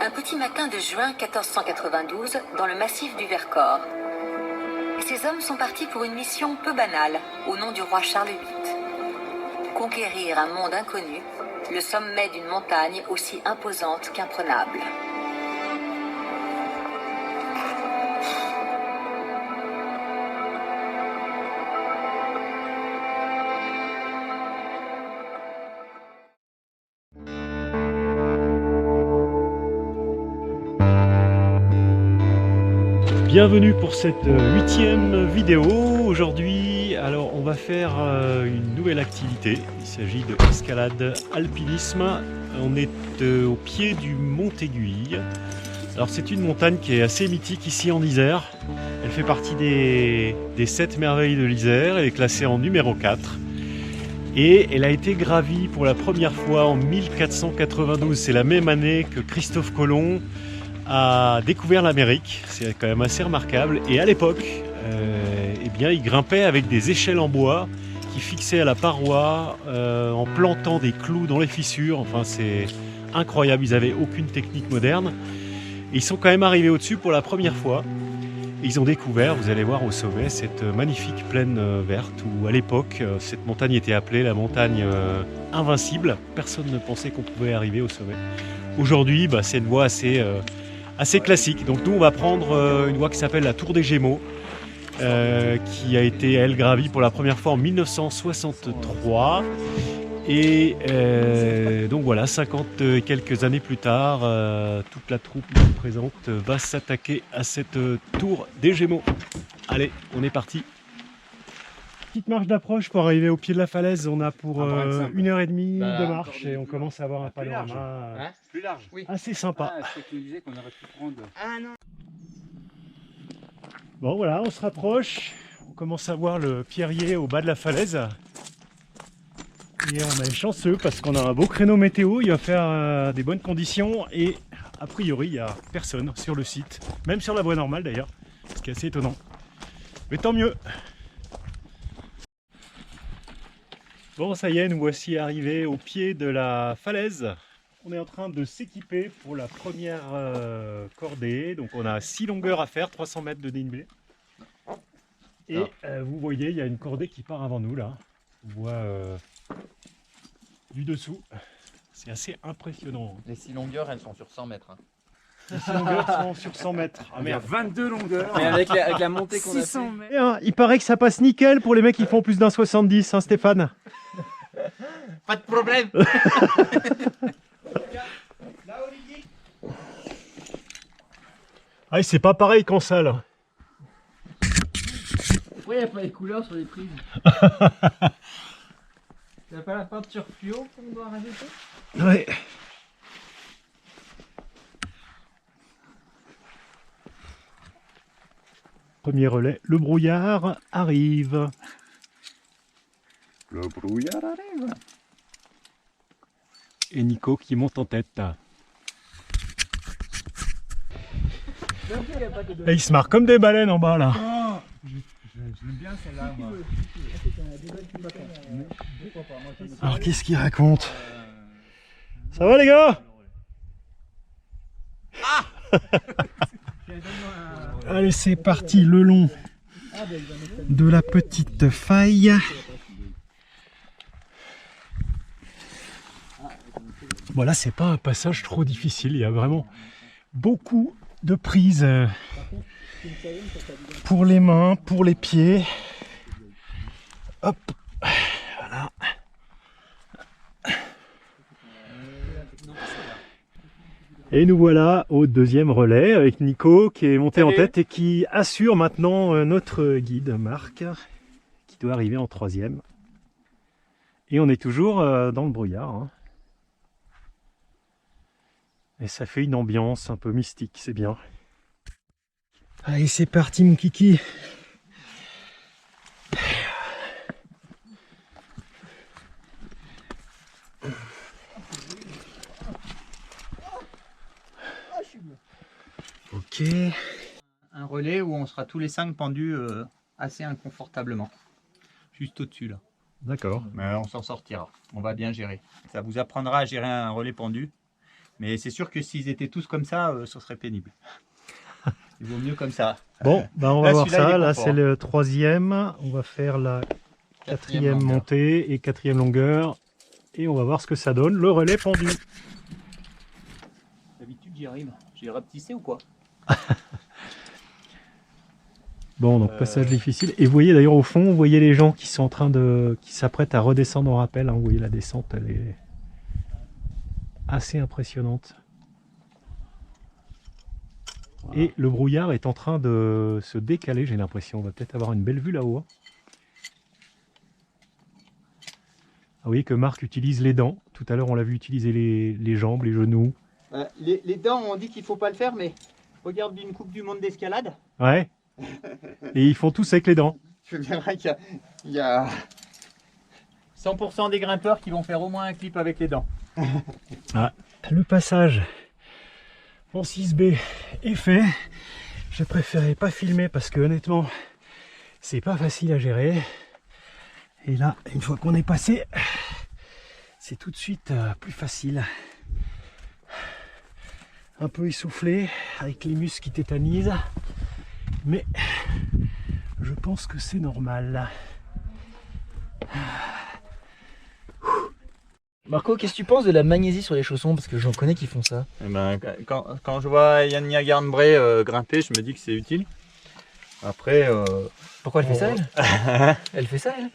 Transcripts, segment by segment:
Un petit matin de juin 1492, dans le massif du Vercors. Ces hommes sont partis pour une mission peu banale, au nom du roi Charles VIII. Conquérir un monde inconnu, le sommet d'une montagne aussi imposante qu'imprenable. Bienvenue pour cette 8e vidéo. Aujourd'hui, alors on va faire une nouvelle activité. Il s'agit de escalade alpinisme. On est au pied du Mont Aiguille. Alors c'est une montagne qui est assez mythique ici en Isère. Elle fait partie des 7 merveilles de l'Isère. Elle est classée en numéro 4. Et elle a été gravie pour la première fois en 1492. C'est la même année que Christophe Colomb a découvert l'Amérique. C'est quand même assez remarquable. Et à l'époque, eh bien, il grimpait avec des échelles en bois qui fixaient à la paroi en plantant des clous dans les fissures. Enfin, c'est incroyable. Ils n'avaient aucune technique moderne. Et ils sont quand même arrivés au-dessus pour la première fois. Et ils ont découvert, vous allez voir au sommet, cette magnifique plaine verte où à l'époque, cette montagne était appelée la montagne invincible. Personne ne pensait qu'on pouvait arriver au sommet. Aujourd'hui, c'est une voie assez classique. Donc nous on va prendre une voie qui s'appelle la Tour des Gémeaux, qui a été elle gravie pour la première fois en 1963. Et donc voilà, 50 et quelques années plus tard, toute la troupe présente va s'attaquer à cette Tour des Gémeaux. Allez, on est parti. Petite marche d'approche pour arriver au pied de la falaise. On a pour 1h30 de marche et on commence à avoir un panorama plus large. Oui. Assez sympa. Ah, c'est ce que tu disais qu'on aurait pu prendre. Ah non. Bon voilà, on se rapproche. On commence à voir le pierrier au bas de la falaise. Et on est chanceux parce qu'on a un beau créneau météo. Il va faire des bonnes conditions et a priori il n'y a personne sur le site. Même sur la voie normale d'ailleurs. Ce qui est assez étonnant. Mais tant mieux. Bon, ça y est, nous voici arrivés au pied de la falaise. On est en train de s'équiper pour la première cordée. Donc on a 6 longueurs à faire, 300 mètres de dénivelé. Et vous voyez, il y a une cordée qui part avant nous là. On voit du dessous. C'est assez impressionnant. Les 6 longueurs, elles sont sur 100 mètres. Hein. Les 6 longueurs sont sur 100 mètres. Ah Il y a merde. 22 longueurs. Mais avec la montée qu'on a fait. Et, il paraît que ça passe nickel pour les mecs qui font plus d'un 70, hein Stéphane? Pas de problème. Ah, c'est pas pareil qu'en salle. Pourquoi il n'y a pas les couleurs sur les prises? T'as pas la peinture fluo qu'on doit rajouter? Ouais. Premier relais, le brouillard arrive. Le brouillard arrive. Et Nico qui monte en tête. Et il se marre comme des baleines en bas là. Oh, j'aime bien celle-là, moi. Alors qu'est-ce qu'il raconte? Ça va les gars? Allez, c'est parti le long de la petite faille. Bon là c'est pas un passage trop difficile, il y a vraiment beaucoup de prises pour les mains, pour les pieds. Hop, voilà. Et nous voilà au deuxième relais avec Nico qui est monté en tête et qui assure maintenant notre guide Marc qui doit arriver en troisième. Et on est toujours dans le brouillard. Hein. Et ça fait une ambiance un peu mystique, c'est bien. Allez, c'est parti mon kiki. Ok. Un relais où on sera tous les 5 pendus assez inconfortablement. Juste au-dessus là. D'accord. Mais on s'en sortira. On va bien gérer. Ça vous apprendra à gérer un relais pendu. Mais c'est sûr que s'ils étaient tous comme ça, ce serait pénible. Il vaut mieux comme ça. Bon, bah on va Là, voir celui-là, il ça. est Là, confort. c'est le 3e. On va faire la 4e longueur. montée et 4e longueur. Et on va voir ce que ça donne. Le relais pendu. D'habitude, j'y arrive. J'ai rapetissé ou quoi? Bon, donc passage difficile. Et vous voyez d'ailleurs au fond, vous voyez les gens qui sont en train de, qui s'apprêtent à redescendre en rappel. Hein. Vous voyez la descente, elle est assez impressionnante. Et le brouillard est en train de se décaler, j'ai l'impression. On va peut-être avoir une belle vue là-haut. Hein. Ah, vous voyez que Marc utilise les dents. Tout à l'heure, on l'a vu utiliser les jambes, les genoux. Les dents, on dit qu'il faut pas le faire, mais regarde une Coupe du Monde d'escalade. Ouais. Et ils font tous avec les dents. Je verrai qu'il y a 100% des grimpeurs qui vont faire au moins un clip avec les dents. Ah, le passage en 6B est fait. J'ai préféré pas filmer parce que honnêtement, c'est pas facile à gérer. Et là, une fois qu'on est passé, c'est tout de suite plus facile. Un peu essoufflé, avec les muscles qui tétanisent. Mais je pense que c'est normal. Marco, qu'est-ce que tu penses de la magnésie sur les chaussons? Parce que j'en connais qui font ça. Eh ben, quand je vois Yann Garnbray grimper, je me dis que c'est utile. Après, Pourquoi elle fait ça, elle? Elle fait ça, elle?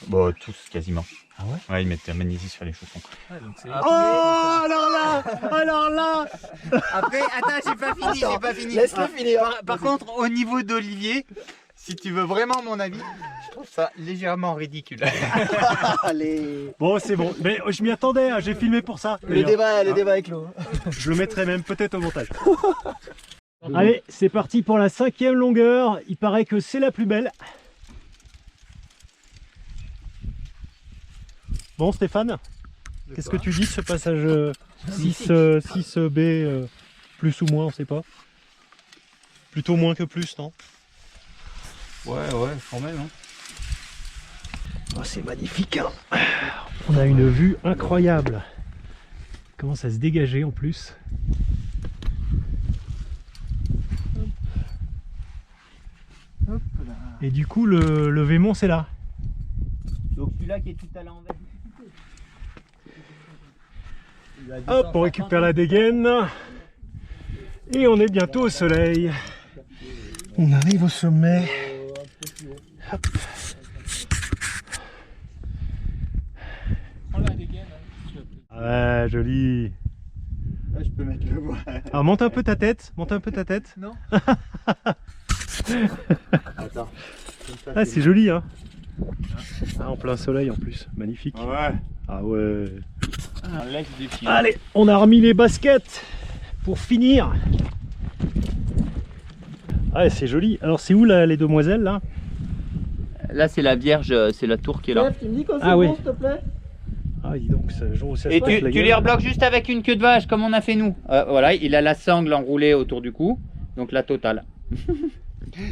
bon, tous quasiment. Ah ouais? Ouais, ils mettent la magnésie sur les chaussons. Oh, alors là Après, attends, j'ai pas fini, Laisse-le finir. Par contre, au niveau d'Olivier, si tu veux vraiment mon avis, je trouve ça légèrement ridicule. Allez. Bon, c'est bon. Mais je m'y attendais, hein, j'ai filmé pour ça. Le débat est clos. Je le mettrai même peut-être au montage. Allez, c'est parti pour la 5e longueur. Il paraît que c'est la plus belle. Bon, Stéphane, qu'est-ce que tu dis de ce passage 6B, plus ou moins, on sait pas. Plutôt moins que plus, non? Ouais, quand même. Hein. Oh, c'est magnifique. Hein. On a une vue incroyable. Il commence à se dégager en plus. Hop là. Et du coup, le Vémont, c'est là. Donc celui-là qui est tout à l'envers. Hop, on récupère la dégaine. Et on est bientôt au soleil. On arrive au sommet. Hop. Ouais, joli. Là, je peux mettre le voile. Alors monte un peu ta tête, monte un peu ta tête. Non. Attends. Ah, c'est joli, hein. Ah, en plein soleil en plus, magnifique. Ouais. Ah ouais. Un lac des filles. Allez, on a remis les baskets pour finir. Ouais, c'est joli. Alors c'est où là, les demoiselles là? Là, c'est la Vierge, c'est la tour qui est là. Tu me dis quand c'est Ah oui. bon, s'il te plaît? Ah, dis donc, ça joue aussi. Et tu les rebloques juste avec une queue de vache, comme on a fait nous. Voilà, il a la sangle enroulée autour du cou, donc la totale.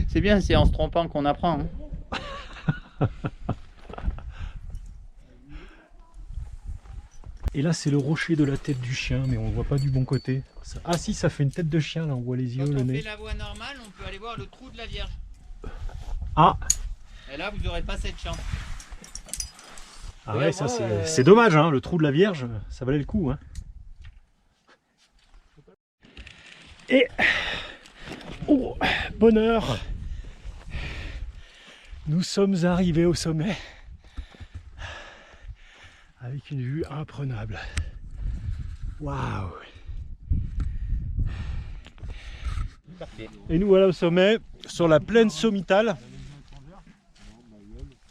C'est bien, c'est en se trompant qu'on apprend. Hein. Et là, c'est le rocher de la tête du chien, mais on ne voit pas du bon côté. Ah si, ça fait une tête de chien, là, on voit les yeux, Quand le on nez. fait la voie normale, on peut aller voir le trou de la Vierge. Ah, Et là, vous n'aurez pas cette chance. ah ouais, ça c'est dommage, hein, le trou de la Vierge, ça valait le coup. Hein. Et, oh, bonheur, nous sommes arrivés au sommet avec une vue imprenable. Waouh! Et nous voilà au sommet, sur la plaine sommitale.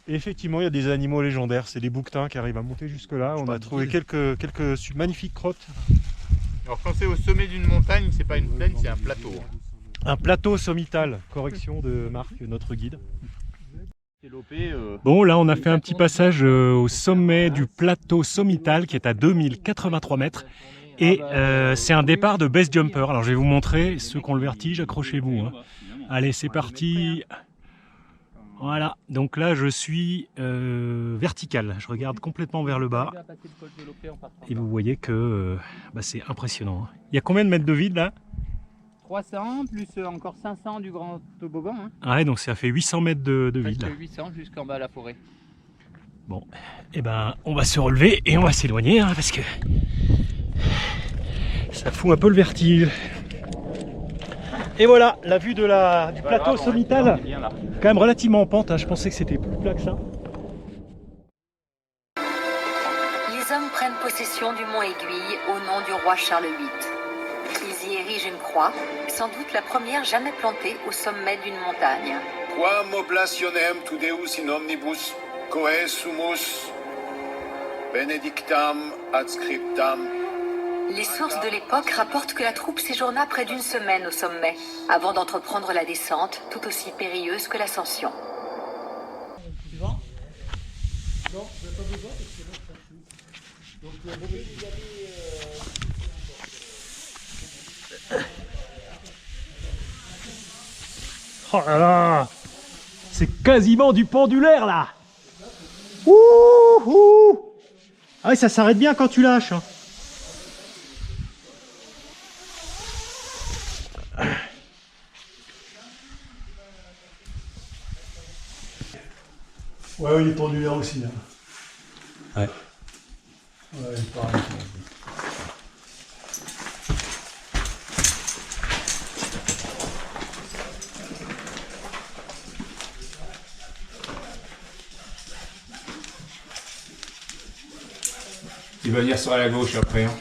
Et effectivement, il y a des animaux légendaires, c'est des bouquetins qui arrivent à monter jusque là. On a trouvé quelques magnifiques crottes. Alors quand c'est au sommet d'une montagne, c'est pas une plaine, c'est un plateau. Un plateau sommital, correction de Marc, notre guide. Bon, là on a fait un petit passage au sommet du plateau sommital qui est à 2083 mètres. Et c'est un départ de base jumper. Alors je vais vous montrer, ceux qui ont le vertige, accrochez-vous. Hein. Allez, c'est parti. Voilà, donc là je suis vertical, je regarde complètement vers le bas et vous voyez que c'est impressionnant. Il y a combien de mètres de vide là? 300 plus encore 500 du grand toboggan. Hein. Ah ouais, donc ça fait 800 mètres de vide là. 800 jusqu'en bas à la forêt. Bon, et ben on va se relever et on va s'éloigner hein, parce que ça fout un peu le vertige. Et voilà, la vue de du plateau sommital, quand même relativement en pente, hein. Je pensais que c'était plus plat que ça. Les hommes prennent possession du mont Aiguille au nom du roi Charles VIII. Ils y érigent une croix, sans doute la première jamais plantée au sommet d'une montagne. Quam oblationem tu Deus in omnibus, coe sumus, benedictam adscriptam. Les sources de l'époque rapportent que la troupe séjourna près d'une semaine au sommet, avant d'entreprendre la descente, tout aussi périlleuse que l'ascension. Oh là là, c'est quasiment du pendulaire là. Ouh, ouh. Ah oui, ça s'arrête bien quand tu lâches. Hein. Ouais, il est pendulaire aussi. Hein. Ouais. Ouais, pareil. Il va venir sur la gauche après. Hein.